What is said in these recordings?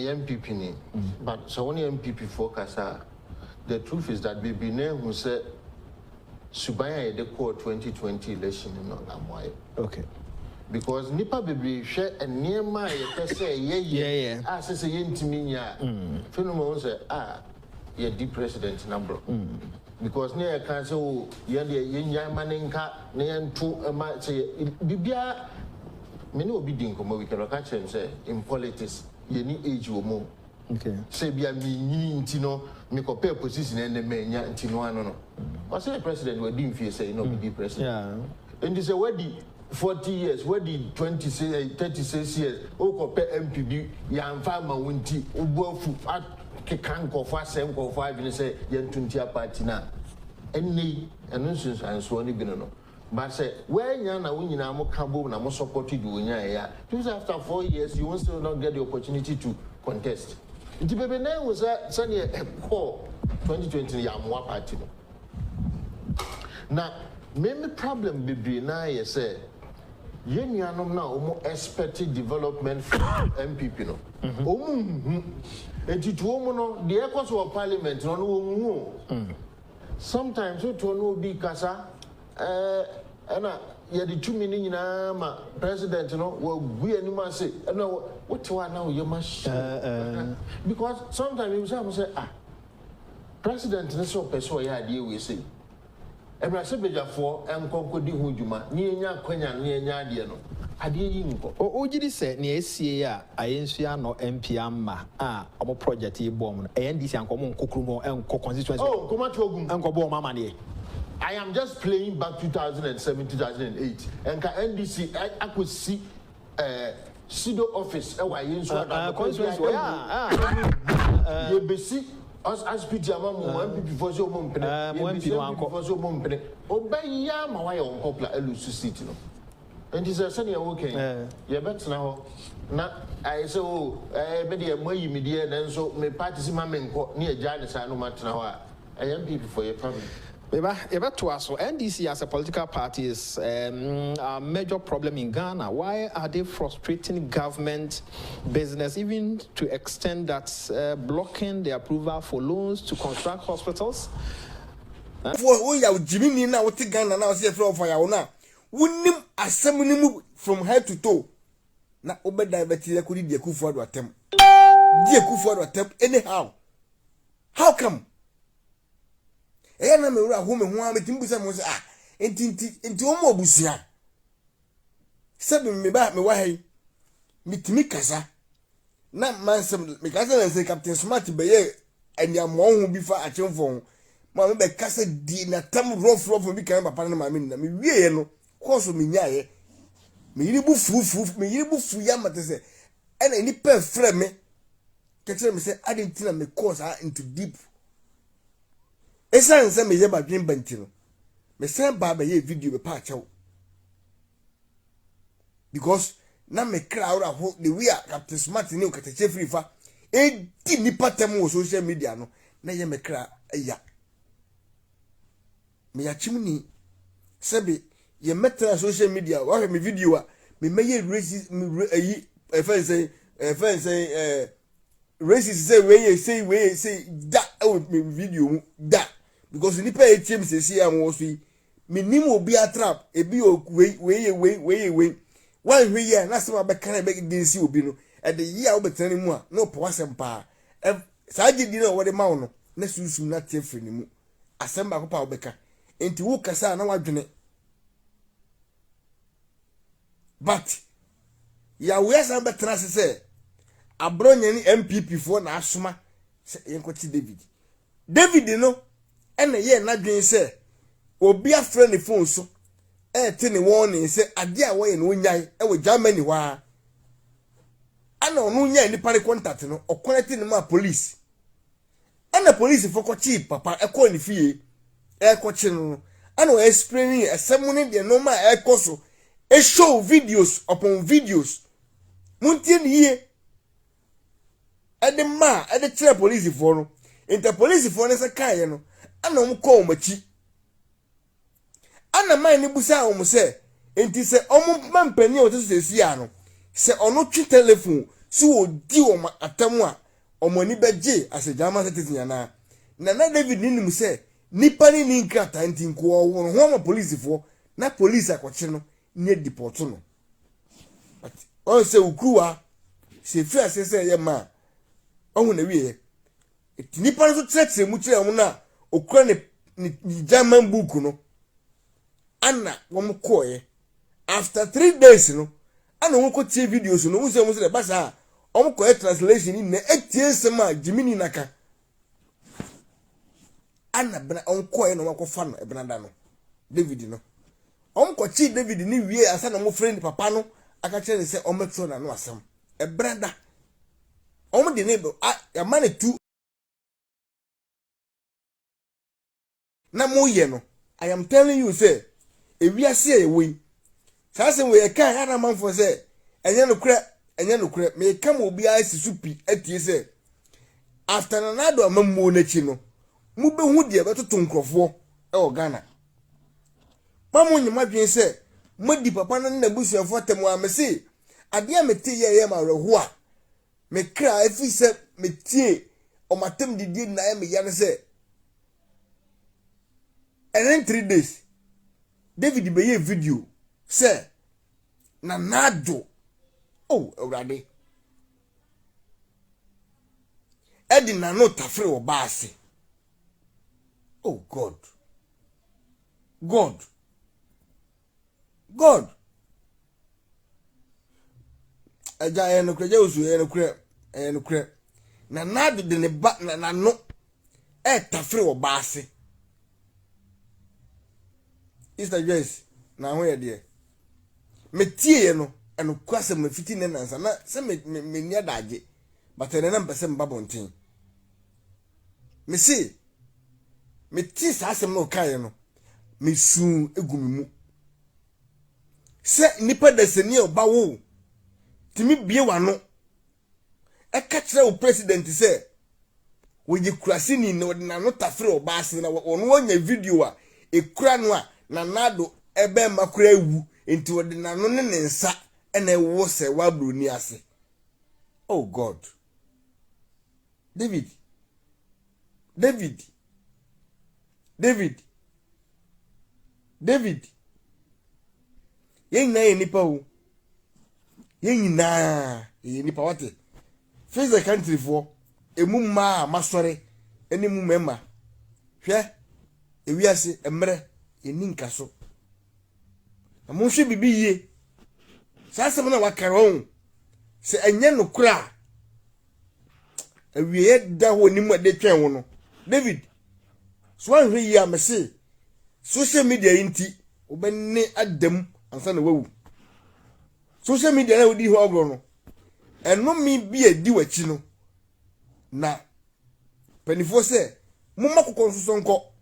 MPP ni. But so only MPP focus the truth is that baby name who said Subaya the core 2020 election in Namway. Okay. Because Nipa baby share and near my say yeah. As I say intiminia. Phenomenon say yeah the president number. Because near can say oh yeah the yin maninka near two say bibia many will be doing come we can catch and say in politics you need age or more. Okay. Say be a me intino me compare position and the mania intino no. I say president we didn't feel say no be the president. Yeah. And this a wedding 40 years, wedding 36 years, o compare MPB ya farmer winti ubofu at can go for 7 go 5 and say yen 20 party na. Any announcements and so on no. But say where yana when you na cabo na mo supported you ya. Just after 4 years you will still not get the opportunity to contest. The baby name was Sunday a call 2020 Yamwa party. Now, main problem baby na ye say yen yanom na omo expected development from MPP no. Enti to omo no the echoes of parliament no omo. Sometimes we to no be kasa ana ya the 2 minutes na ma president no we gu anima say na what one now you must because sometimes you say president no so person ya dey we say ebra se bejafo enkonkodi hu djuma ni enya kwanya ni enya ade no ade yi nko o gidi se ne esie a ayensua no MP amma omo project yi bom no ndc ankomo nkokrumo enko constituency komati ogum enko bom mama ne I am just playing back 2007 2008 and NDC I could see pseudo office ayensua constituency you be see as PT amamu MPP for so mo mpene MPP no anko for so mo mpene obeya ma wa ye on couple elusu city no and is say na okay ye bet na ho na I say me de moyi me de na nso me party si ma me nko na ye ja de sa no matena ho a MPP for your family. So NDC as a political party is a major problem in Ghana. Why are they frustrating government business even to extend that blocking the approval for loans to construct hospitals? For you Jimmy now what Ghana now say from for you now. Wunim asem from head to toe. Na obeda beti yakudi de kufu ado atem. De kufu ado atem anyhow. How come? Na me wura ho me ho ametimbusa mo say enti omo obusia sabe me ba me wa hai mitimi kasa na mansem me kasa na say Captain Smart be ye aniamo ho bi fa achemfo ma me be kasa di na tam rough bi kan papa na ma me na me wie no course me nyaye me yiri bu fu ya mate say ena ni pe frɛ me kekere me say adentina me course into deep. Esan se me ye ba dwen banti no me sen ba ye video be pa chew because na me kra ora ho the we are Captain Smart ni o katache free fa e di ni patem wo social media no na ye me kra ya me ya chimni sebe ye metra social media wa me video a me meye racist me ayi racist say we say that me video that because ni pay team say see am wo so me nim obi a trap e bi we wan hwe ye na se ba kan be din si obi no e de ye a wo betani mu a no po asem pa sa gidi na wo de ma wo no na susum na te fri ni mu asem ba ko pa wo beka enti wo kasa na wadwene but ya we asa betana se se abronya ni MPP for na asoma se yenkoti David no ene ye na dwen se obi afre ne phone so te ne warning se ade a wo ye no nyai wo Germany wa ana onu nyai ni pare contact no o connect ne ma police ana police for ko chi papa e ko ni fie e ko chi no ana o explaining esemune de no ma e ko so e show videos upon videos muntie ni ye e de chere police for no inter police for ne se kai no ana om ko machi ana man ni busa om se enti se om mampani o te se sia no se ono twi telephone so di o ma atam a omani beje as a German citizen yana na David ninim say nipa ni nkrata ntinko wo ho ma police fo na police akwache no nye deport no but on say ukuwa se fi asese ye ma ohun na wiye nipa so tretse mu kire mu na okura ni German book no ana wo koye after 3 days no ana wo ko tie videos no wo se basa koye translation ni na etie sema Jimini naka ana bena koye no ko fa no ebenada no David no ko chi David ni wie asa na mo friend papa no aka kire se metro na no asem ebenada de ne ya mane tu na mo ye no I am telling you say ewiase e we sase we kan ya na manfo say enye no kure me kam obi asi supi atie say after na Addo amammo na chi no mu be hu de betoto nkrofo e o Ghana mamu nyima dwen say modi papa na busuafo temu amese ade a mete ye ma reho a me kra afi say metie o matem didi na me ya ne say and in 3 days David be a video say na Addo oh already edi na no tafre wo baase oh God aja eno kreje usu eno kre na Addo de ne ba na no tafre wo baase Easter Joyce na ho ye de metie no eno kwase me fiti ne nansa na se me nia daje but ene na mpese mbabonten me si metie sa asem no kai no me su egumi mu se nipa da seni oba wo timi bie wano e ka kire o president se wo ye kurase ni no na no tafre oba ase na ono onya video a ekura no a na Addo ebe makura ewu enti wo de na no ne nsa ena ewo se wa broni ase oh God David yen na ye nipa o yen na ye nipa wate face the country for emu ma masore eni mu mema hwe ewiase emre eni nkaso amonhwe bibi ye sasem na wakaron se enye no kura awie da ho ni mu de twen wo no David so anhwe yi amese social media yinti obenne adam ansa na wawu social media na wodi ho ogro no eno mi bi edi wachi no na penifo se mumma kokon so sonko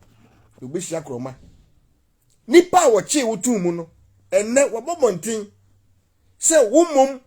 obehia kroma nipa wo che wotu mu no enne wabobonten se womom